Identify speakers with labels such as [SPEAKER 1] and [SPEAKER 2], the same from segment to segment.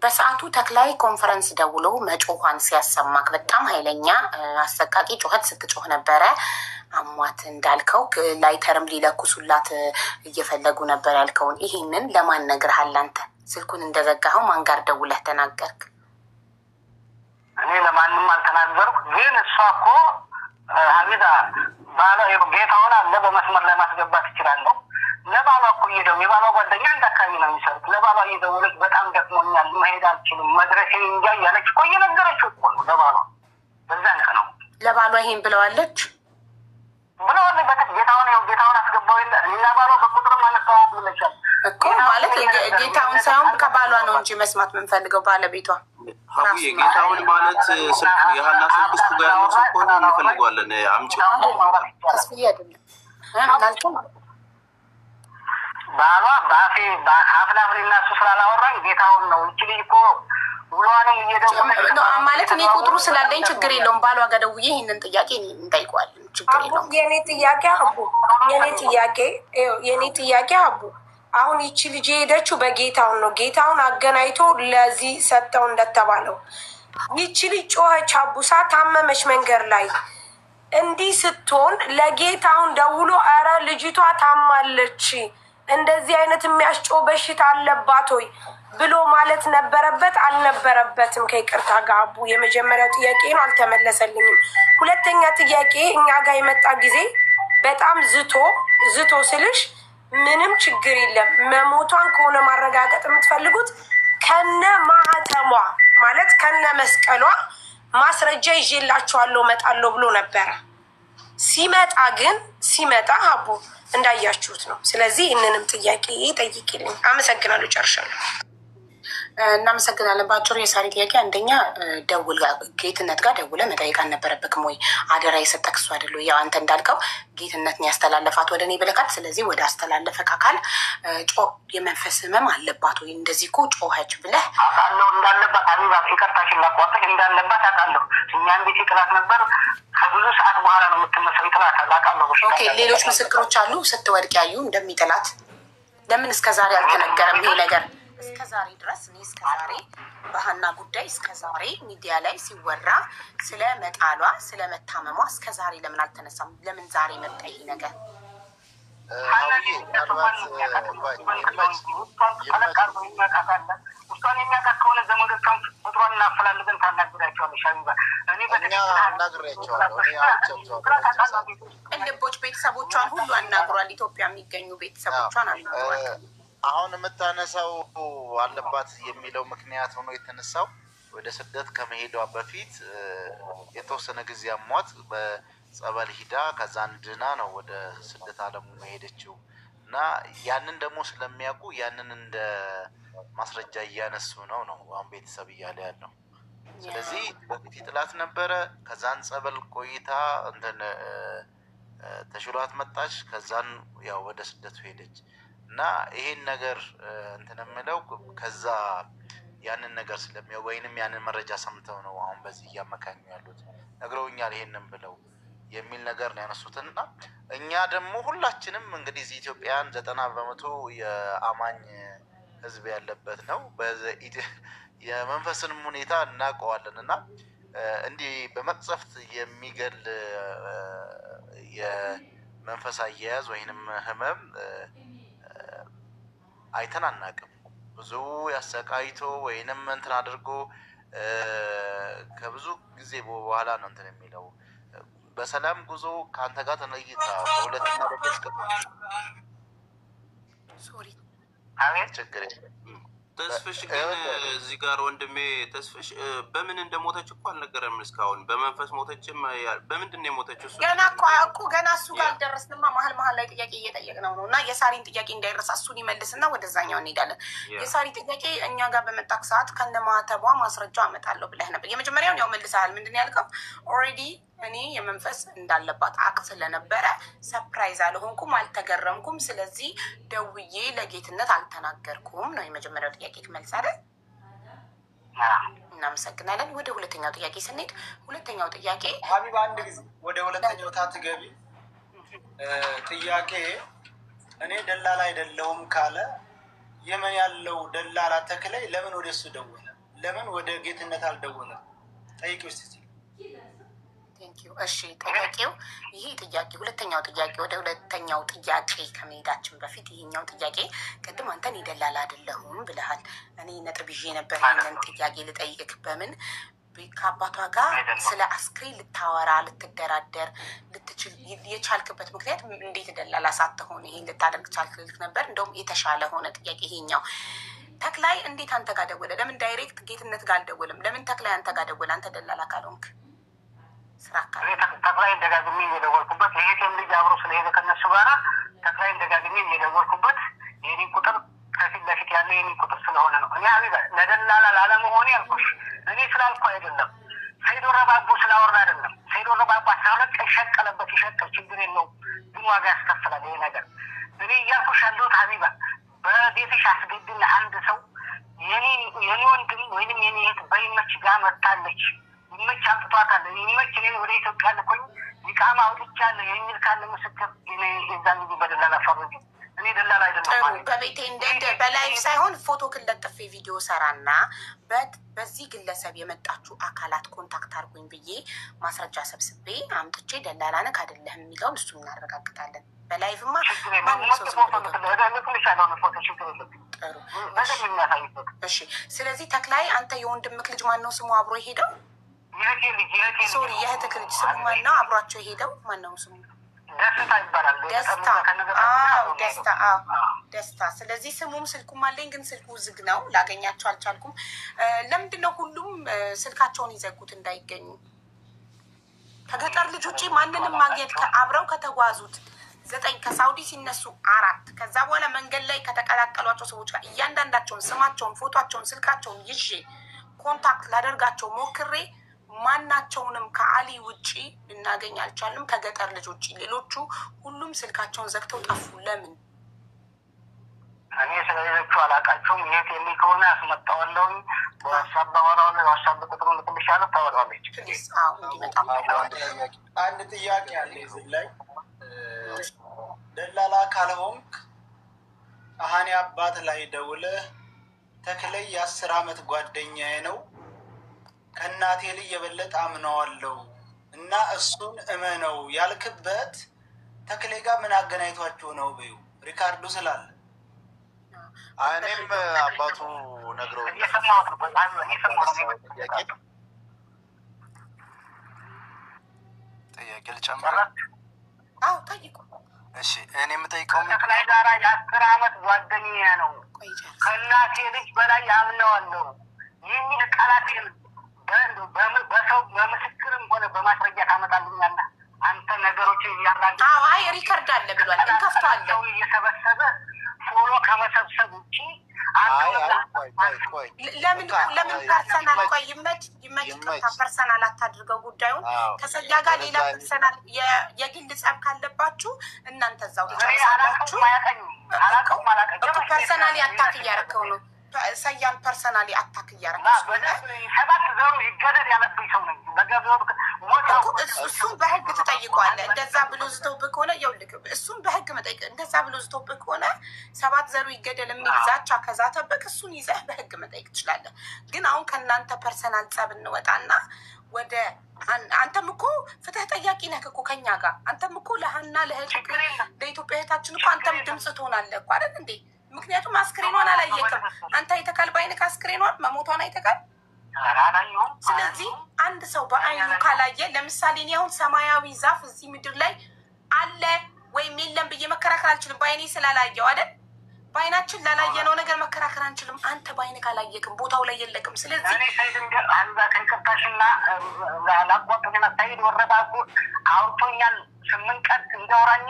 [SPEAKER 1] በሰዓቱ ተክላይ ኮንፈረንስ ደውሎ መጮኋን ሲያሰማክ በጣም ኃይለኛ አሰቃቂ ጩኸት ስትጮህ ነበረ። አሟት እንዳልከው ላይተርም ሊለኩሱላት እየፈለጉ ነበር ያልከውን ይሄንን ለማን ነግረሃል አንተ? ስልኩን እንደዘጋኸው ማን ጋር ደውለህ ተናገርክ?
[SPEAKER 2] እኔ ለማንም አልተናገርኩ። ግን እሷ እኮ ሀቢባ ባሏ ጌታውን አለ በመስመር ላይ ማስገባት ይችላለሁ። ለባሏ እኮ እየደወለች የባሏ ጓደኛ አንድ አካባቢ ነው የሚሰሩት። ለባሏ እየደወለች በጣም ደክሞኛል መሄድ አልችልም መድረሴን እንጃ እያለች እኮ እየነገረችው እኮ ነው ለባሏ። በዛን ቀን ነው
[SPEAKER 1] ለባሏ ይሄን ብለዋለች
[SPEAKER 2] ጌታውን ጌታውን አስገባው የለ እና ባሏ በቁጥር ማነሳወቅ ብለቻል
[SPEAKER 1] እኮ ማለት ጌታውን ሳይሆን ከባሏ ነው እንጂ መስማት የምንፈልገው ባለቤቷ
[SPEAKER 3] ሀቡዬ ጌታውን ማለት ስልክ የሀና ስልክ እሱ ጋር ያለው ሰው ከሆነ እንፈልገዋለን። አምጪ
[SPEAKER 1] ተስፍዬ አይደለም እንዳልከው
[SPEAKER 2] ባሏ ባፌ አፍላፍሪና እሱ ስላላወራኝ ጌታውን ነው። እቺ ልጅ እኮ ውሏንም እየደወለች
[SPEAKER 1] ማለት እኔ ቁጥሩ ስላለኝ ችግር የለውም። ባሏ ጋር ደውዬ ይህንን ጥያቄ እንጠይቀዋለን። ችግር የለውም።
[SPEAKER 4] የኔ ጥያቄ አቡ አሁን ይቺ ልጅ የሄደችው በጌታውን ነው። ጌታውን አገናኝቶ ለዚህ ሰጠው እንደተባለው ይቺ ልጅ ጮኸች። አቡሳ ታመመች መንገድ ላይ እንዲህ ስትሆን ለጌታውን ደውሎ አረ ልጅቷ ታማለች እንደዚህ አይነት የሚያስጮህ በሽታ አለባት ወይ ብሎ ማለት ነበረበት አልነበረበትም? ከይቅርታ ጋር አቡ የመጀመሪያው ጥያቄ ነው፣ አልተመለሰልኝም። ሁለተኛ ጥያቄ እኛ ጋር የመጣ ጊዜ በጣም ዝቶ ስልሽ ምንም ችግር የለም መሞቷን ከሆነ ማረጋገጥ የምትፈልጉት ከነ ማህተሟ ማለት ከነ መስቀሏ ማስረጃ ይዤላችኋለሁ እመጣለሁ ብሎ ነበረ። ሲመጣ አቡ እንዳያችሁት ነው። ስለዚህ እነንም ጥያቄ ጠይቂልኝ። አመሰግናለሁ። ጨርሻለሁ።
[SPEAKER 1] እናመሰግናለን። በአጭሩ የሳሪ ጥያቄ አንደኛ ጌትነት ጋር ደውለ መጠየቅ አልነበረብክም ወይ? አደራ የሰጠክ እሱ አይደለ? ያው አንተ እንዳልከው ጌትነትን ያስተላለፋት ወደ እኔ ብለካት። ስለዚህ ወደ አስተላለፈክ አካል የመንፈስ ህመም አለባት ወይ እንደዚህ እኮ ጮኸች ብለህ
[SPEAKER 2] አውቃለሁ። እንዳለባት አቢባ ይቅርታሽን ላቋርጥሽ፣ እንዳለባት አውቃለሁ። እኛ እንዴት ይጥላት ነበር ከብዙ ሰዓት በኋላ ነው የምትመሰው። ይጥላት አውቃለሁ።
[SPEAKER 1] ኦኬ፣ ሌሎች ምስክሮች አሉ ስትወድቅ ያዩ እንደሚጥላት። ለምን እስከዛሬ አልተነገረም ይሄ ነገር? እስከ ዛሬ ድረስ እኔ እስከ ዛሬ በሀና ጉዳይ እስከ ዛሬ ሚዲያ ላይ ሲወራ ስለ መጣሏ ስለ መታመሟ እስከ ዛሬ ለምን አልተነሳም? ለምን ዛሬ መጣ ይሄ ነገር?
[SPEAKER 2] ውስጧን የሚያውቃት ከሆነ ዘመዶቿን ቁጥሯን እናፈላልገን ታናግዳቸዋለሽ።
[SPEAKER 1] ልቦች ቤተሰቦቿን ሁሉ አናግሯል። ኢትዮጵያ የሚገኙ ቤተሰቦቿን አናግሯል።
[SPEAKER 5] አሁን የምታነሳው አለባት የሚለው ምክንያት ሆኖ የተነሳው ወደ ስደት ከመሄዷ በፊት የተወሰነ ጊዜ አሟት በጸበል ሂዳ ከዛ እንድና ነው ወደ ስደት ዓለሙ መሄደችው እና ያንን ደግሞ ስለሚያውቁ ያንን እንደ ማስረጃ እያነሱ ነው አሁን ቤተሰብ እያለ ያለው። ስለዚህ በፊት ጥላት ነበረ። ከዛን ጸበል ቆይታ እንትን ተሽሏት መጣች። ከዛን ያው ወደ ስደቱ ሄደች እና ይሄን ነገር እንትን የምለው ከዛ ያንን ነገር ስለሚያው ወይንም ያንን መረጃ ሰምተው ነው አሁን በዚህ እያመካኙ ያሉት። ነግረውኛል ይሄንን ብለው የሚል ነገር ነው ያነሱትና እኛ ደግሞ ሁላችንም እንግዲህ እዚህ ኢትዮጵያን 90% የአማኝ ህዝብ ያለበት ነው። የመንፈስንም ሁኔታ እናውቀዋለን እና እንዲህ በመቅሰፍት የሚገል የመንፈስ አያያዝ ወይንም ህመም አይተን አናውቅም። ብዙ ያሰቃይቶ ወይንም እንትን አድርጎ ከብዙ ጊዜ በኋላ ነው እንትን የሚለው። በሰላም ጉዞ ከአንተ ጋር ተለይታ በሁለትና በሶስት
[SPEAKER 1] ሶሪ
[SPEAKER 2] አቤት
[SPEAKER 5] ችግር
[SPEAKER 3] ተስፍሽ ግን እዚህ ጋር ወንድሜ ተስፍሽ በምን እንደሞተች እኮ አልነገረም እስካሁን። በመንፈስ ሞተችም በምንድን ነው የሞተችው?
[SPEAKER 1] ገና እኮ ገና እሱ ጋር አልደረስንማ። መሀል ላይ ጥያቄ እየጠየቅነው ነው እና የሳሪን ጥያቄ እንዳይረሳ እሱን ይመልስና ወደዛኛው እንሄዳለን። የሳሪ ጥያቄ እኛ ጋር በመጣክ ሰዓት ከነማተቧ ማስረጃ አመጣለሁ ብለህ ነበር። የመጀመሪያውን ያው መልሰሃል። ምንድን ያልከው? ኦልሬዲ እኔ የመንፈስ እንዳለባት አቅ ስለነበረ ሰፕራይዝ አልሆንኩም፣ አልተገረምኩም። ስለዚህ ደውዬ ለጌትነት አልተናገርኩም ነው የመጀመሪያው ጥያቄ መልስ አይደል? እናመሰግናለን። ወደ ሁለተኛው ጥያቄ ስንሄድ ሁለተኛው ጥያቄ
[SPEAKER 6] ሀቢባ አንድ ጊዜ ወደ ሁለተኛው ታትገቢ ጥያቄ እኔ ደላላ አይደለሁም ካለ የመን ያለው ደላላ ተክላይ ለምን ወደ እሱ ደወለ? ለምን ወደ ጌትነት አልደወለም? ጠይቂው እስቲ።
[SPEAKER 1] ቴንኪዩ። እሺ ጥያቄው ይሄ ጥያቄ ሁለተኛው ጥያቄ ወደ ሁለተኛው ጥያቄ ከመሄዳችን በፊት ይሄኛው ጥያቄ ቅድም አንተን ይደላል አይደለሁም ብለሃል። እኔ ነጥብ ይዤ ነበር ይሄንን ጥያቄ ልጠይቅህ። በምን ከአባቷ ጋር ስለ አስክሬን ልታወራ ልትደራደር ልትችል የቻልክበት ምክንያት እንዴት ደላላ ሳትሆን ይሄን ልታደርግ ቻልክ ነበር? እንደውም የተሻለ ሆነ ጥያቄ ይሄኛው። ተክላይ እንዴት አንተ ጋር ደወለ? ለምን ዳይሬክት ጌትነት ጋር አልደወለም? ለምን ተክላይ አንተ ጋር ደወለ? አንተ ደላላ ካልሆንክ ስራ ካለ
[SPEAKER 2] ተክላይ ደጋግሜ እየደወልኩበት ይሄን ልጅ አብሮ ስለሄደ ከነሱ ጋራ ተክላይ ደጋግሜ እየደወልኩበት የኔ ቁጥር ከፊት ለፊት ያለ የኔ ቁጥር ስለሆነ ነው። እኔ ሀቢባ ለደላላ ላለመሆኔ ያልኩሽ እኔ ስላልኩ አይደለም። ሰይዶ ረባቦ ስላወራ አይደለም። ሰይዶ ረባቦ ሳለቅ ይሸቀለበት ይሸቀል ችግር የለውም፣ ግን ዋጋ ያስከፍላል ይሄ ነገር። እኔ እያልኩሽ ያለሁት ሀቢባ በቤትሽ አስገድና አንድ ሰው የኔ ወንድም ወይንም የኔ እህት በይመች ጋር መታለች ይመች አምጥቷታል ይመች እኔን ወደ ኢትዮጵያ ልኮኝ ይቃማ አውጥቻለሁ የሚል ካለ ምስክር የዛን ጊዜ በደላላ ፈርጅ። እኔ ደላላ አይደለም።
[SPEAKER 1] በቤቴ እንደ በላይቭ ሳይሆን ፎቶ ክለጥፌ ቪዲዮ ሰራና በዚህ ግለሰብ የመጣችሁ አካላት ኮንታክት አድርጉኝ ብዬ ማስረጃ ሰብስቤ አምጥቼ ደላላ ነህ አይደለህም የሚለውን እሱ እናረጋግጣለን። በላይቭማ እሺ። ስለዚህ ተክላይ አንተ የወንድምክ ልጅ ማነው ስሙ አብሮ የሄደው? ሶሪ የእህትክ ልጅ ስሙ ማነው አብሯቸው የሄደው? ማነው ስሙ?
[SPEAKER 2] ደስታ ይባላል።
[SPEAKER 1] ደስታ። ስለዚህ ስሙም ስልኩም አለኝ፣ ግን ስልኩ ዝግ ነው፣ ላገኛቸው አልቻልኩም። ለምንድን ነው ሁሉም ስልካቸውን ይዘጉት እንዳይገኙ? ከገጠር ልጅ ውጭ ማንንም ማግኘት አብረው ከተጓዙት 9 ከሳውዲ ሲነሱ 4 ከዛ በኋላ መንገድ ላይ ከተቀላቀሏቸው ሰዎች ጋር እያንዳንዳቸውን ስማቸውን፣ ፎቷቸውን፣ ስልካቸውን ይዤ ኮንታክት ላደርጋቸው ሞክሬ ማናቸውንም ከአሊ ውጪ ልናገኝ አልቻልም። ከገጠር ልጅ ውጪ ሌሎቹ ሁሉም ስልካቸውን ዘግተው ጠፉ። ለምን?
[SPEAKER 2] እኔ ስለሌሎቹ አላውቃቸውም። ይሄት የሚል ከሆነ አስመጣዋለሁኝ። በዋትሳፕ ባወራዋለሁ። የዋትሳፕ ቁጥሩን ልክልሻለሁ፣ ታወራዋለች።
[SPEAKER 6] አንድ ጥያቄ አለ እዚህ ላይ። ደላላ ካልሆንክ አሃኔ አባት ላይ ደውለህ ተክለይ የ10 ዓመት ጓደኛዬ ነው ከእናቴ ልጅ የበለጠ አምነዋለሁ እና እሱን እመነው ያልክበት ተክሌ ጋር ምን አገናኝቷችሁ ነው? በዩ ሪካርዶ ስላለ
[SPEAKER 5] እኔም አባቱ ነግረው
[SPEAKER 7] ጥያቄ ልጨምር?
[SPEAKER 1] አዎ ጠይቁ።
[SPEAKER 7] እሺ እኔ የምጠይቀው
[SPEAKER 2] ተክላይ ጋራ የ10 ዓመት ጓደኛዬ ነው ከእናቴ ልጅ በላይ አምነዋለሁ የሚል ቃላት በሰው በምስክርም ሆነ በማስረጃ ታመጣልኛለህ አንተ ነገሮችን እያራገ
[SPEAKER 1] አይ ሪከርድ አለ ብሏል። እንከፍተዋለን።
[SPEAKER 2] እየሰበሰበ ፎሎ ከመሰብሰብ ውጭ
[SPEAKER 1] ለምን ፐርሰናል ቆይ ይመች ፐርሰናል አታድርገው ጉዳዩን። ከሰያ ጋር ሌላ ፐርሰናል የግል ጸብ ካለባችሁ እናንተ እዛው ተጨርሳላችሁ። ፐርሰናሊ አታክ እያደረከው ነው። ሰያን ፐርሰናሊ አታክ እያደረከው ነው።
[SPEAKER 2] 7 ዘሩ ይገደል ያለብኝ ሰው ነኝ።
[SPEAKER 1] እሱም በህግ ትጠይቀዋለህ። እንደዛ ብሎ ዝቶብህ ከሆነ ይኸውልህ፣ እሱም በህግ መጠየቅ እንደዛ ብሎ ዝቶብህ ከሆነ 7 ዘሩ ይገደል የሚል ዛቻ ከዛተብህ እሱን ይዘህ በህግ መጠየቅ ትችላለህ። ግን አሁን ከእናንተ ፐርሰናል ጸብ እንወጣና ወደ አንተም እኮ ፍትህ ጠያቂ ነህ እኮ ከኛ ጋር። አንተም እኮ ለሀና ለኢትዮጵያ እህታችን እኮ አንተም ድምፅ ትሆናለህ እኮ አይደል እንዴ? ምክንያቱም አስክሬኗን አላየክም አንተ። አይተካል በአይንክ አስክሬኗን መሞቷን አይተካል። ስለዚህ አንድ ሰው በአይኑ ካላየ፣ ለምሳሌ እኔ አሁን ሰማያዊ ዛፍ እዚህ ምድር ላይ አለ ወይም የለም ብዬ መከራከር አልችልም፣ በአይኔ ስላላየው አይደል? በአይናችን ላላየነው ነገር መከራከር አንችልም። አንተ በአይን ካላየክም ቦታው ላይ የለቅም። ስለዚህ
[SPEAKER 2] ከይቅርታሽና ላቋጥና ሳይድ ወረዳኩ አውርቶኛል 8 ቀን እንደወራኝ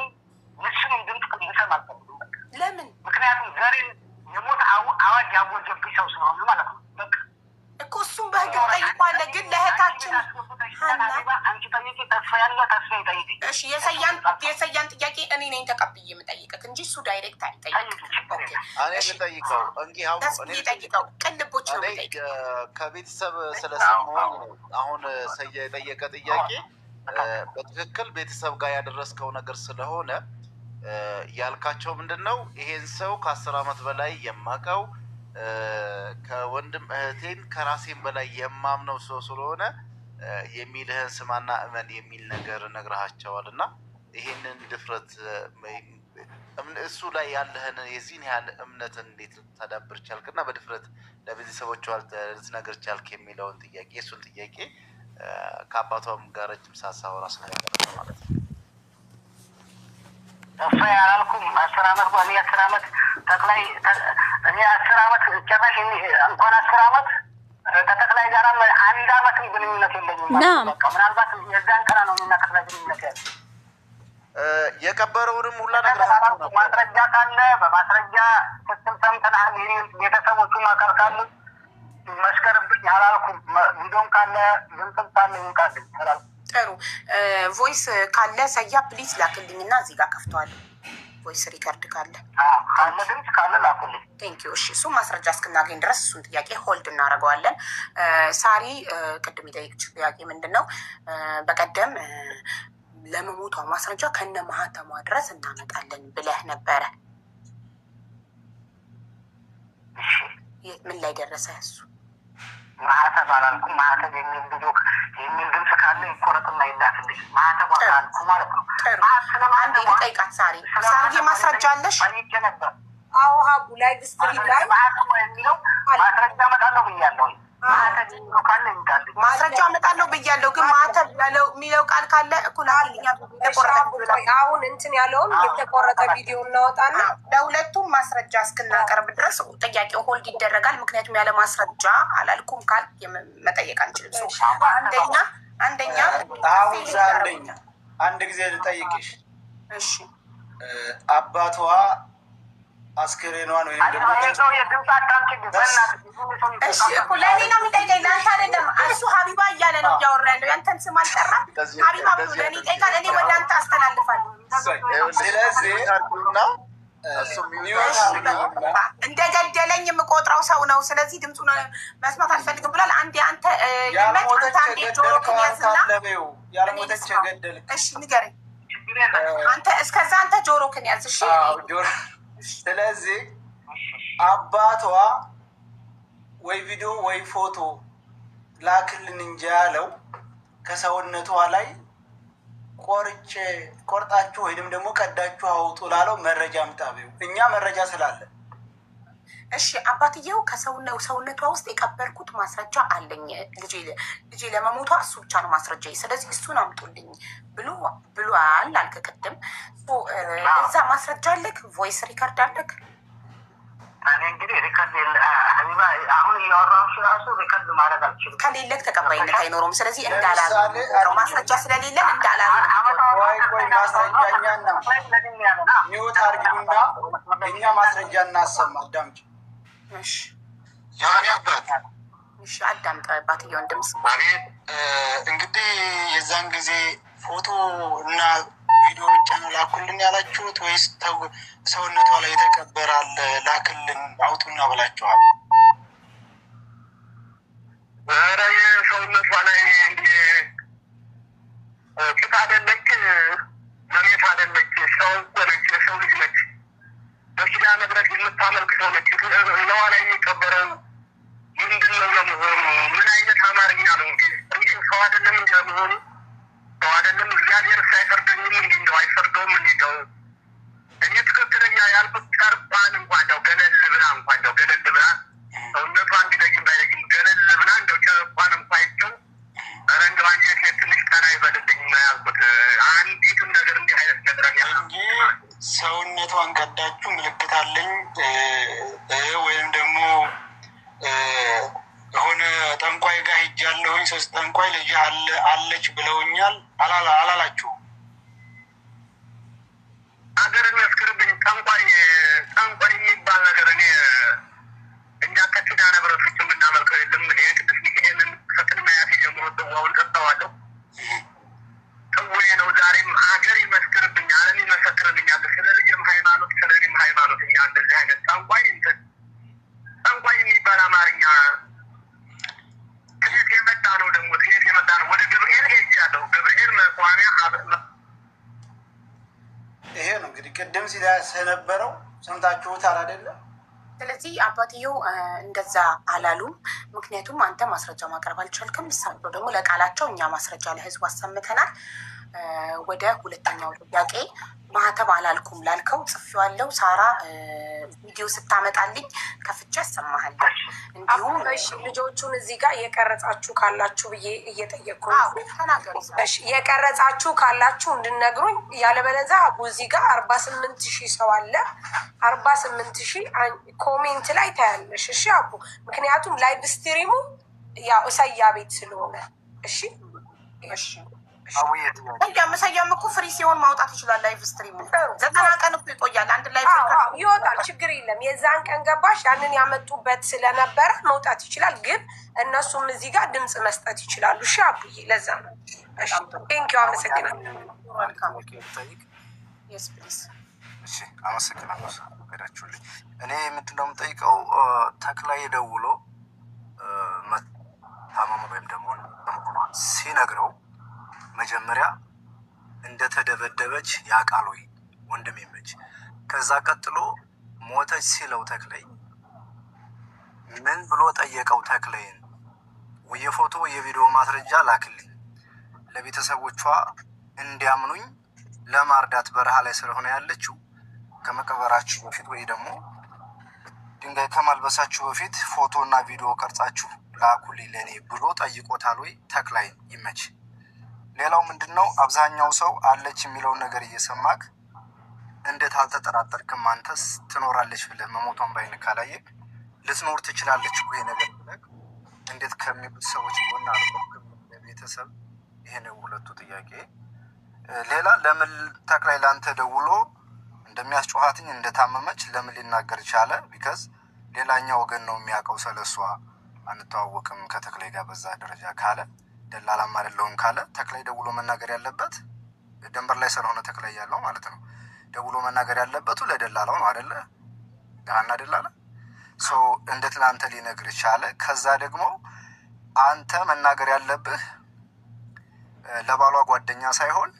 [SPEAKER 2] ምስሉም ድምፅ ቅድሰም አልፈልግም።
[SPEAKER 1] ለምን?
[SPEAKER 2] ምክንያቱም ዛሬን የሞት አዋጅ ያወጀብኝ ሰው ስለሆነ ማለት ነው።
[SPEAKER 1] እኮ እሱም በህግ ትጠይቋለህ። ግን ለእህታችን
[SPEAKER 2] አንቺ ጠይቂ፣ ተስፋ ያለ ተስፋ ይጠይቂ።
[SPEAKER 1] እሺ የሰያን ጥያቄ እኔ ነኝ ተቀብዬ የምጠይቅህ እንጂ እሱ ዳይሬክት አይጠይቅም። ቅልቦች ነው
[SPEAKER 5] ከቤተሰብ ስለሰማሁኝ አሁን ሰያ የጠየቀ ጥያቄ በትክክል ቤተሰብ ጋር ያደረስከው ነገር ስለሆነ ያልካቸው ምንድን ነው? ይሄን ሰው ከ10 ዓመት በላይ የማውቀው ከወንድም እህቴን ከራሴን በላይ የማምነው ሰው ስለሆነ የሚልህን ስማና እመን የሚል ነገር ነግረሃቸዋል እና ይሄንን ድፍረት እሱ ላይ ያለህን የዚህን ያህል እምነትን እንዴት ልታዳብር ቻልክ እና በድፍረት ለቤተሰቦቿ ልትነግር ቻልክ የሚለውን ጥያቄ እሱን ጥያቄ ከአባቷም ጋር ረጅም ሳሳወራ ስለነበረ ማለት ነው።
[SPEAKER 2] እሱ ያላልኩም 10 ዓመት እኔ 10 ዓመት ጠቅላይ እኔ 10 ዓመት ጭራሽ እንኳን 10 ዓመት ከጠቅላይ ጋር 1 ዓመት ግንኙነት የለኝም። በቃ ምናልባት የዛን ቀን ነው እና ጠቅላይ ግንኙነት ያለ
[SPEAKER 5] የቀበረውንም ሁላ ነግረሃቸው ነበር።
[SPEAKER 2] ማስረጃ ካለ በማስረጃ ስትል ሰምተናል። ቤተሰቦቹ ማከር ካሉ መስከረብኝ አላልኩም። ቪዲዮም ካለ ድምፅም ካለ ይውጣልኝ አላልኩም።
[SPEAKER 1] ጥሩ ቮይስ ካለ ሰያ ፕሊዝ ላክልኝ እና እዚህ ጋር ከፍተዋለሁ። ቮይስ ሪከርድ ካለ
[SPEAKER 2] ድምፅ ካለ ላኩልኝ።
[SPEAKER 1] ቴንኪዩ። እሺ እሱ ማስረጃ እስክናገኝ ድረስ እሱን ጥያቄ ሆልድ እናደርገዋለን። ሳሪ ቅድም የጠየቅችው ጥያቄ ምንድን ነው? በቀደም ለመሞቷ ማስረጃ ከነ ማህተሟ ድረስ እናመጣለን ብለህ ነበረ። ምን ላይ ደረሰ እሱ?
[SPEAKER 2] ማህተብ አላልኩም። ማህተብ የሚል ቪዲዮ የሚል ድምፅ ካለ ይቆረጥና ይላክልኝ። ማህተብ አላልኩ ማለት ነው።
[SPEAKER 1] አንዴ ልጠይቃት ሳሪ። ሳሪ ማስረጃ አለሽ?
[SPEAKER 2] ነበር።
[SPEAKER 4] አዎ ሀቡ ላይ ስትሪ ላይ
[SPEAKER 2] ማህተብ የሚለው ማስረጃ አመጣለሁ ብያለሁ።
[SPEAKER 1] ማስረጃ አመጣለሁ ብያለሁ፣ ግን ማህተብ የሚለው ቃል ካለ እኩል
[SPEAKER 4] አሁን እንትን ያለውን የተቆረጠ ቪዲዮ እናወጣና
[SPEAKER 1] ለሁለቱም ማስረጃ እስክናቀርብ ድረስ ጥያቄው ሆልድ ይደረጋል። ምክንያቱም ያለ ማስረጃ አላልኩም ካል መጠየቅ አንችልም። አንደኛ
[SPEAKER 6] አንድ ጊዜ ልጠይቅሽ።
[SPEAKER 1] እሺ
[SPEAKER 6] አባቷ አስክሬኗን ወይም ደግሞ
[SPEAKER 1] ለእኔ ነው የሚጠይቀኝ፣ ለአንተ አይደለም። እሱ ሀቢባ እያለ ነው እያወራ ያለው። ያንተን ስም አልጠራም። ሀቢባ ብሎ ለእኔ ይጠይቃል፣ እኔ ወደ አንተ አስተላልፋለሁ።
[SPEAKER 6] ስለዚህ
[SPEAKER 1] እንደገደለኝ የምቆጥረው ሰው ነው። ስለዚህ ድምፁን መስማት አልፈልግም ብሏል። አንዴ አንተ ጆሮክን ያዝና እሺ ንገረኝ። አንተ እስከዛ አንተ ጆሮክን ያዝ። እሺ
[SPEAKER 6] ስለዚህ አባቷ ወይ ቪዲዮ ወይ ፎቶ ላክልን እንጂ ያለው ከሰውነቷ ላይ ቆርጣችሁ ወይንም ደግሞ ቀዳችሁ አውጡ ላለው መረጃ አምጣቢው እኛ መረጃ ስላለ።
[SPEAKER 1] እሺ አባትየው ከሰውነቷ ውስጥ የቀበርኩት ማስረጃ አለኝ፣ ልጄ ለመሞቷ እሱ ብቻ ነው ማስረጃ፣ ስለዚህ እሱን አምጡልኝ ብሏል አልክ ቅድም። እዛ ማስረጃ አለክ? ቮይስ ሪከርድ አለክ?
[SPEAKER 2] እኔ እንግዲህ ሪከርድ አሁን እያወራሁሽ እራሱ ሪከርድ ማድረግ አልችልም።
[SPEAKER 1] ከሌለክ ተቀባይነት አይኖረውም። ስለዚህ እንዳላሉ ማስረጃ ስለሌለን እንዳላሉ
[SPEAKER 6] ቆይ ማስረጃ እኛና ሚወት አርጊውና እኛ ማስረጃ እናሰማ። አዳምጪ።
[SPEAKER 1] እሺ አዳምጣ አባትየውን ድምፅ።
[SPEAKER 7] እንግዲህ የዛን ጊዜ ፎቶ እና ቪዲዮ ብቻ ነው ላኩልን ያላችሁት ወይስ ሰውነቷ ላይ የተቀበራል ላክልን አውጡና ብላችኋል?
[SPEAKER 2] ኧረ የሰውነቷ ላይ ጭቃ አይደለች፣ መሬት አይደለች፣ ሰው ነች፣ የሰው ልጅ ነች። በኪዳ ንብረት የምታመልክ ሰው ነች። ለዋ ላይ የሚቀበረው ምንድን ነው ለመሆኑ? ምን አይነት አማርኛ ነው? ሰው አይደለም እንጂ ለመሆኑ ሰው አይደለም። እግዚአብሔር ሳይፈርደኝም እንዲህ እንደው አይፈርደውም እንዲው እኔ ትክክለኛ ያልኩት ጨርቋን እንኳን እንደው ገለል ብላ ሰውነቷ እንዲለይም ባይለይም ገለል ብላ እንደው ጨርቋን እንኳን አይቸው ኧረ እንደው አንጀቴ ትንሽ ቀና ይበልልኝ ነው ያልኩት። አንዲትም ነገር እንዲህ አይነት ነገረኛ
[SPEAKER 7] እንጂ ሰውነቷን ቀዳችሁ ምልክት አለኝ ወይም ደግሞ የሆነ ጠንቋይ ጋር ሄጃለሁኝ 3 ጠንቋይ ልጅ አለች ብለውኛል አላላችሁ?
[SPEAKER 2] ሀገርን ያስክርብኝ። ጠንቋይ የሚባል ነገር እኛ ከኪዳ ንብረት ውጭ የምናመልከው የለም። ቅዱስ ሚካኤልን ከቅድሚያት ጀምሮ ጽዋውን ጠጣዋለሁ። ጽዌ ነው። ዛሬም ሀገር ይመስክርብኝ፣ ዓለም ይመሰክርልኛል። ስለ ልጅም ሃይማኖት፣ ስለ እኔም ሃይማኖት። እኛ እንደዚህ አይነት ጠንቋይ የሚባል አማርኛ ከየት የመጣ ነው? ደግሞ ከየት የመጣ ነው? ወደ ገብርኤል ሄጃለሁ። ገብርኤል መቋሚያ
[SPEAKER 6] ይሄ ነው እንግዲህ ቅድም ሲላስ የነበረው ሰምታችሁታል አይደለም?
[SPEAKER 1] ስለዚህ አባትየው እንደዛ አላሉም። ምክንያቱም አንተ ማስረጃ ማቅረብ አልቻልክም። እሳቸው ደግሞ ለቃላቸው እኛ ማስረጃ ለህዝቡ አሰምተናል። ወደ ሁለተኛው ጥያቄ ማህተብ አላልኩም ላልከው ጽፌዋለሁ። ሳራ ቪዲዮ ስታመጣልኝ ከፍቼ ያሰማሃል። እንዲሁም
[SPEAKER 4] ልጆቹን እዚህ ጋር የቀረጻችሁ ካላችሁ ብዬ እየጠየቅኩ
[SPEAKER 1] ተናገሩ።
[SPEAKER 4] የቀረጻችሁ ካላችሁ እንድነግሩኝ፣ ያለበለዚያ አቡ እዚህ ጋር 48,000 ሰው አለ። 48,000 ኮሜንት ላይ ታያለሽ። እሺ አቡ፣ ምክንያቱም ላይቭ ስትሪሙ ያው እሰያ ቤት ስለሆነ። እሺ
[SPEAKER 1] እሺ መሰያም እኮ ፍሪ ሲሆን ማውጣት ይችላል። ላይቭ ስትሪም 90 ቀን እኮ ይቆያል። አንድ ላይ
[SPEAKER 4] ይወጣል፣ ችግር የለም። የዛን ቀን ገባሽ ያንን ያመጡበት ስለነበረ መውጣት ይችላል። ግን እነሱም እዚህ ጋር ድምፅ መስጠት ይችላሉ። እሺ አቡዬ፣ ለዛ ነው። ቴንኪው፣ አመሰግናለሁ።
[SPEAKER 8] አመሰግናለሁ ሄዳችሁልኝ። እኔ ምንድነው የምጠይቀው ተክላይ ደውሎ መታመሙ ወይም ደግሞ ሲነግረው መጀመሪያ እንደተደበደበች ያውቃል ወይ ወንድም ይመች። ከዛ ቀጥሎ ሞተች ሲለው ተክላይ ምን ብሎ ጠየቀው? ተክላይን የፎቶ የቪዲዮ ማስረጃ ላክልኝ ለቤተሰቦቿ እንዲያምኑኝ ለማርዳት በረሃ ላይ ስለሆነ ያለችው ከመቀበራችሁ በፊት ወይ ደግሞ ድንጋይ ከማልበሳችሁ በፊት ፎቶ እና ቪዲዮ ቀርጻችሁ ላኩልኝ ለእኔ ብሎ ጠይቆታል ወይ? ተክላይን ይመች። ሌላው ምንድነው አብዛኛው ሰው አለች የሚለውን ነገር እየሰማክ እንዴት አልተጠራጠርክም? አንተስ ትኖራለች ብለህ መሞቷን ባይን ካላየክ ልትኖር ትችላለች እኮ ነገር ብለህ እንዴት ከሚሉት ሰዎች ጎን አልቆምክም? ለቤተሰብ ይሄ ነው ሁለቱ ጥያቄ። ሌላ ለምን ተክላይ ላንተ ደውሎ እንደሚያስጮሃትኝ እንደታመመች ለምን ሊናገር ቻለ? ቢካዝ ሌላኛው ወገን ነው የሚያውቀው ስለሷ። አንተዋወቅም ከተክላይ ጋር በዛ ደረጃ ካለ ደላላም አይደለሁም ካለ ተክላይ ደውሎ መናገር ያለበት ደንበር ላይ ስለሆነ ተክላይ ያለው ማለት ነው። ደውሎ መናገር ያለበቱ ለደላላው ነው አይደለ? ዳና ደላላ ሶ እንዴት ላንተ ሊነግር ቻለ? ከዛ ደግሞ አንተ መናገር ያለብህ ለባሏ ጓደኛ ሳይሆን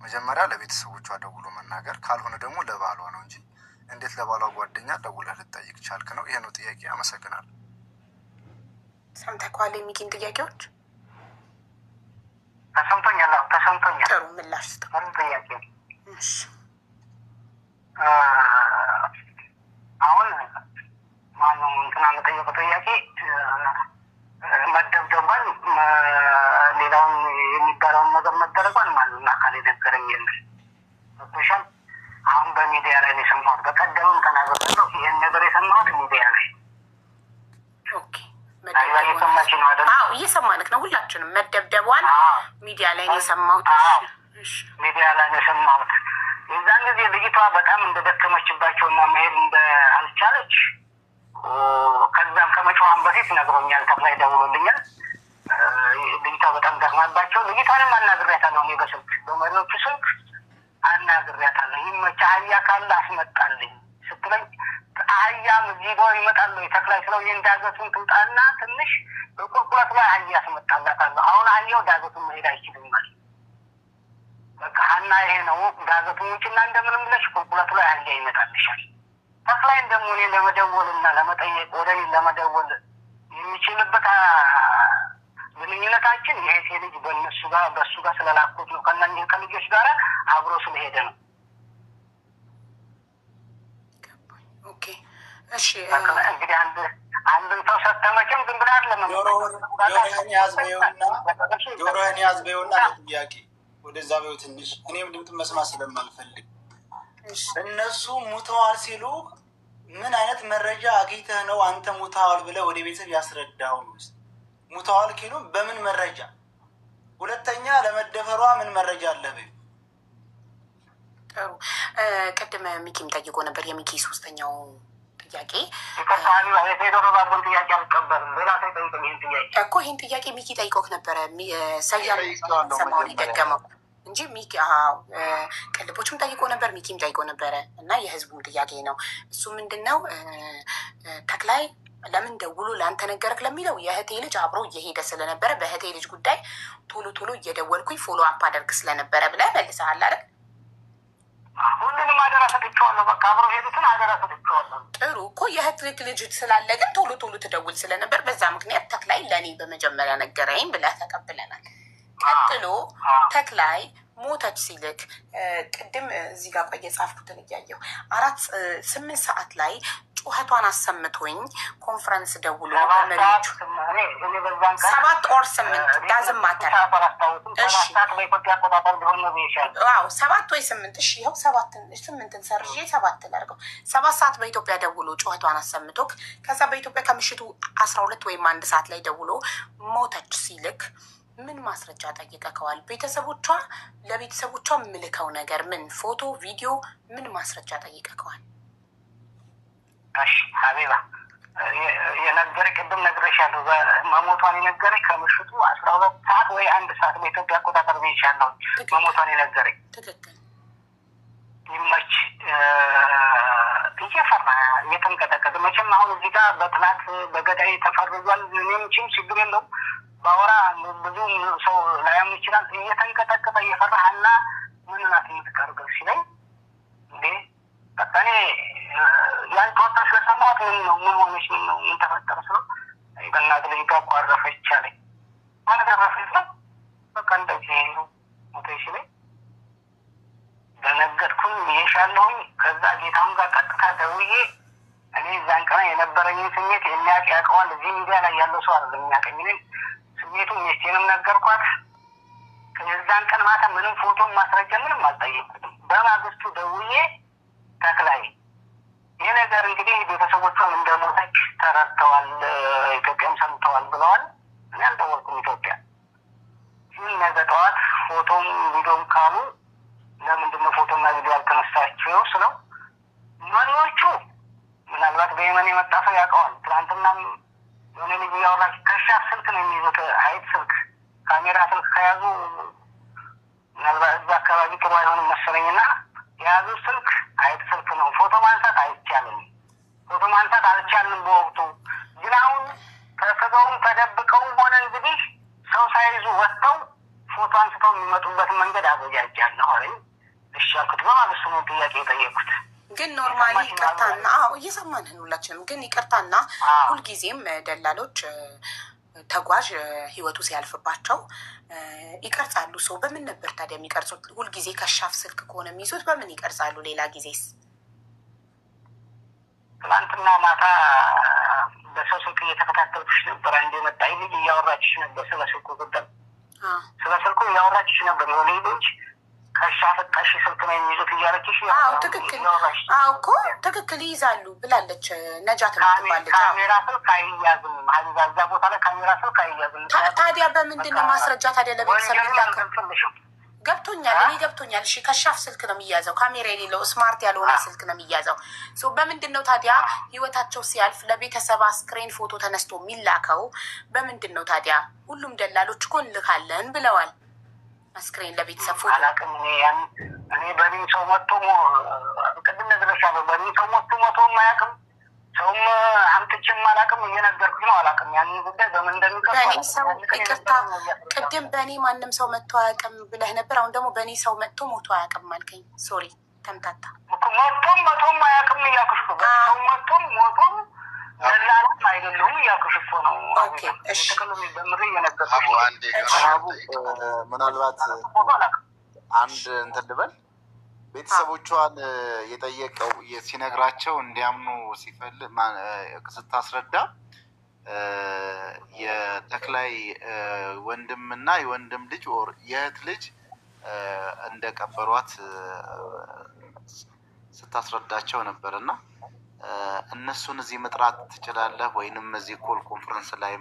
[SPEAKER 8] መጀመሪያ ለቤተሰቦቿ ደውሎ መናገር፣ ካልሆነ ደግሞ ለባሏ ነው እንጂ እንዴት ለባሏ ጓደኛ ደውለህ ልትጠይቅ ቻልክ ነው። ይሄ ነው ጥያቄ። አመሰግናለሁ።
[SPEAKER 1] ሰምተኸዋል? የሚኪን ጥያቄዎች
[SPEAKER 2] ተሰምቶኛል። ተሰምቶኛል።
[SPEAKER 1] ጥሩ ምላሽ ስጥ።
[SPEAKER 2] ጥያቄ አሁን ማነው እንትና የጠየቀው ጥያቄ መደብደቧን ሌላውን የሚባለውን ነገር መደረጓን ማንም አካል የነገረኝ የለም። ሶሻል አሁን በሚዲያ ላይ ነው የሰማሁት። በቀደምም ተናግሬያለሁ። ይህን ነገር የሰማሁት ሚዲያ ላይ
[SPEAKER 1] እየሰማንክ ነው። ሁላችንም መደብደቧን ሚዲያ ላይ ነው የሰማሁት።
[SPEAKER 2] ሚዲያ ላይ ነው የሰማሁት። የዛን ጊዜ ልጅቷ በጣም እንደደከመችባቸውና መሄድ አልቻለች። ከዛም ከመጫዋን በፊት ነግሮኛል። ተክላይ ደውሎልኛል። ልጅቷ በጣም ደክማባቸው ልጅቷንም አናግሬያታለሁ። እኔ በስልክ በመሪዎቹ ስልክ አናግሬያታለሁ። ይመቻ አህያ ካለ አስመጣልኝ ስትለኝ አህያም እዚህ ጋር ይመጣሉ። የተክላይ ስለው ይህን ዳገቱን ትውጣና ትንሽ ቁልቁለት ላይ አህያ አስመጣላታለሁ። አሁን አህያው ዳገቱን መሄድ አይችልም ማለት በቃ ሀና ይሄ ነው ዳገቱን ውጭና እንደምንም ብለሽ ቁልቁለቱ ላይ አህያ ይመጣልሻል። ተክላይን ደግሞ እኔ ለመደወልና ለመጠየቅ ወደ እኔ ለመደወል የሚችልበት ግንኙነታችን ይሄ ልጅ በእነሱ ጋር በእሱ ጋር ስለላኩት ነው። ከልጆች ጋር አብሮ ስለሄደ ነው። እንግዲህ አንድን ሰው ሰተመችም ዝም ብላ
[SPEAKER 6] ጆሮህን ያዝ በይውና ለጥያቄ ወደዛ በይው ትንሽ። እኔም ድምፅ መስማት ስለማልፈልግ እነሱ ሙተዋል ሲሉ ምን አይነት መረጃ አግኝተህ ነው አንተ ሙተዋል ብለህ ወደ ቤተሰብ ያስረዳው? ሙተዋል ኪሉ በምን መረጃ? ሁለተኛ ለመደፈሯ ምን መረጃ አለ በይው።
[SPEAKER 1] ጥሩ ቅድም ሚኪም ጠይቆ ነበር። የሚኪ ሶስተኛው ጥያቄ እኮ ይህን ጥያቄ ሚኪ ጠይቆክ ነበረ። ሰያም ሰማውን የደገመው እንጂ ሚኪ ቅልቦችም ጠይቆ ነበር፣ ሚኪም ጠይቆ ነበረ እና የህዝቡም ጥያቄ ነው። እሱ ምንድን ነው ተክላይ ለምን ደውሎ ለአንተ ነገረክ ለሚለው የእህቴ ልጅ አብሮ እየሄደ ስለነበረ በእህቴ ልጅ ጉዳይ ቶሎ ቶሎ እየደወልኩኝ ፎሎ አፕ አደርግ ስለነበረ ብለህ መልሰሃል አይደል?
[SPEAKER 2] ሁሉንም አደራ ሰጥቼ ሰጥቼዋለሁ። በቃ አብረው ሄዱትን አደራ ሰጥቼዋለሁ።
[SPEAKER 1] ጥሩ እኮ የእህት ልጅ ስላለ ግን ቶሎ ቶሎ ትደውል ስለነበር በዛ ምክንያት ተክላይ ለእኔ በመጀመሪያ ነገረኝ ብለህ ተቀብለናል። ቀጥሎ ተክላይ ሞተች ሲልክ ቅድም እዚህ ጋር ቆየ ጻፍኩትን እያየሁ 8 ሰዓት ላይ ጩኸቷን አሰምቶኝ ኮንፈረንስ ደውሎ በመሪዎቹ 7 or 8 ዳዝም ማተር 7 ወይ 8 እሺ ይኸው 8ን ሰርዤ 7 ላድርገው 7 ሰዓት በኢትዮጵያ ደውሎ ጩኸቷን አሰምቶክ ከዛ በኢትዮጵያ ከምሽቱ 12 ወይም 1 ሰዓት ላይ ደውሎ ሞተች ሲልክ ምን ማስረጃ ጠይቀከዋል? ቤተሰቦቿ ለቤተሰቦቿ ምልከው ነገር ምን ፎቶ ቪዲዮ ምን ማስረጃ ጠይቀከዋል?
[SPEAKER 2] እሺ ሀቢባ የነገረኝ ቅድም ነግሬሻለሁ። መሞቷን የነገረኝ ከምሽቱ 12 ሰዓት ወይ 1 ሰዓት በኢትዮጵያ አቆጣጠር ብዬሻለሁ። መሞቷን የነገረኝ
[SPEAKER 1] ትክክል።
[SPEAKER 2] ይመች እየፈራ እየተንቀጠቀጠ መቼም አሁን እዚህ ጋር በጥላት በገዳይ ተፈርጇል። እኔም ችግር የለውም ባወራ ብዙ ሰው ላያምን ይችላል። እየተንቀጠቀጠ እየፈራ እና ምን ናት የምትቀርገው ሲለኝ እንዴ በቃ እኔ ያን ተወጣ ስለሰማሁት ምን ሆነች ምን ተፈጠረ ስለው በእናትህ ልጅ ጋር እኮ አረፈች አለኝ። ማለት አረፈች ነው በቃ እንደዚህ ሞተች ሲለኝ በነገርኩኝ ይሻለሁኝ። ከዛ ጌታውን ጋር ቀጥታ ደውዬ እኔ እዛን ቀን የነበረኝን ስሜት የሚያውቅ ያውቀዋል። እዚህ ሚዲያ ላይ ያለው ሰው አይደለም የሚያውቀኝ። እኔ ስሜቱን ሚስቴንም ነገርኳት። ከዛን ቀን ማታ ምንም ፎቶ ማስረጃ ምንም አልጠየቁትም። በማግስቱ ደውዬ ተክላይ ይህ ነገር እንግዲህ ቤተሰቦቿም እንደሞተች ተረድተዋል፣ ኢትዮጵያም ሰምተዋል ብለዋል። እኔ አልደወልኩም ኢትዮጵያ። ይህን ነገ ጠዋት ፎቶም ቪዲዮም ካሉ ለምንድነው ፎቶና ቪዲዮ ያልተነሳቸው ስለው መሪዎቹ ምናልባት በየመን የመጣ ሰው ያውቀዋል። ትናንትናም የሆነ ልጅ እያወራች ከሻፍ ስልክ ነው የሚይዙት፣ ሀይት ስልክ ካሜራ ስልክ ከያዙ ምናልባት እዛ አካባቢ ጥሩ አይሆንም መሰለኝና የያዙ ስልክ ሀይት ስልክ ነው። ፎቶ ማንሳት አይቻልም፣ ፎቶ ማንሳት አልቻልንም በወቅቱ። ግን አሁን ተስበውም ተደብቀውም ሆነ እንግዲህ ሰው ሳይዙ ወጥተው ፎቶ አንስተው የሚመጡበትን መንገድ አበጃጃለሁ አለኝ። እሺ አልኩት። በማግስቱ ነው ጥያቄ የጠየኩት።
[SPEAKER 1] ግን ኖርማሊ ይቅርታና እየሰማንህን ሁላችንም ግን ይቅርታና ሁልጊዜም ደላሎች ተጓዥ ህይወቱ ሲያልፍባቸው ይቀርጻሉ። ሰው በምን ነበር ታዲያ የሚቀርጹት? ሁልጊዜ ከሻፍ ስልክ ከሆነ የሚይዙት በምን ይቀርጻሉ? ሌላ ጊዜስ?
[SPEAKER 2] ትናንትና ማታ በሰው ስልክ እየተከታተልኩሽ ነበር። አንድ የመጣ ልጅ እያወራችሽ ነበር ስለ ስልኩ ጉዳይ፣ ስለ ስልኩ እያወራችሽ ነበር። የሆነ ልጅ ከሻፈጣሽ ስልክ ነው የሚይዙት እያለችሽ
[SPEAKER 1] ትክክል እኮ ትክክል ይይዛሉ ብላለች ነጃት ምትባለች።
[SPEAKER 2] ካሜራ ስልክ አይያዝም እዛ ቦታ ላይ ካሜራ ስልክ አይያዝም።
[SPEAKER 1] ታዲያ በምንድን ነው ማስረጃ ታዲያ ለቤተሰብ የሚላከው? ገብቶኛል፣ እኔ ገብቶኛል። እሺ ከሻፍ ስልክ ነው የሚያዘው፣ ካሜራ የሌለው ስማርት ያልሆነ ስልክ ነው የሚያዘው። በምንድን ነው ታዲያ ህይወታቸው ሲያልፍ ለቤተሰብ አስክሬን ፎቶ ተነስቶ የሚላከው? በምንድን ነው ታዲያ? ሁሉም ደላሎች እኮ እንልካለን ብለዋል አስክሬን ለቤተሰብ ፎቶ።
[SPEAKER 2] አላውቅም እኔ በእኔም ሰው መጥቶ ቅድም ነግሬሻለሁ። በእኔም ሰው ሞቶም አያውቅም፣ ሰውም አምጥቼም አላውቅም። እየነገርኩሽ ነው። አላውቅም ያንን ጉዳይ በምን እንደሚቀር።
[SPEAKER 1] በእኔ ሰው ይቅርታ፣ ቅድም በእኔ ማንም ሰው መጥቶ አያውቅም ብለህ ነበር። አሁን ደግሞ በእኔ ሰው መጥቶ ሞቶ አያውቅም አልከኝ። ሶሪ ተምታታ።
[SPEAKER 2] መቶም አያውቅም እያልኩሽ እኮ ሰው መቶም ሞቶም ደላላም አይደለሁም እያልኩሽ እኮ ነው። በምሬ እየነገርኩሽ
[SPEAKER 5] ምናልባት አንድ እንትን ልበል። ቤተሰቦቿን የጠየቀው ሲነግራቸው እንዲያምኑ ሲፈልግ ስታስረዳ የተክላይ ወንድምና የወንድም ልጅ የእህት ልጅ እንደቀበሯት ስታስረዳቸው ነበር። እና እነሱን እዚህ መጥራት ትችላለህ ወይንም እዚህ ኮል ኮንፈረንስ ላይ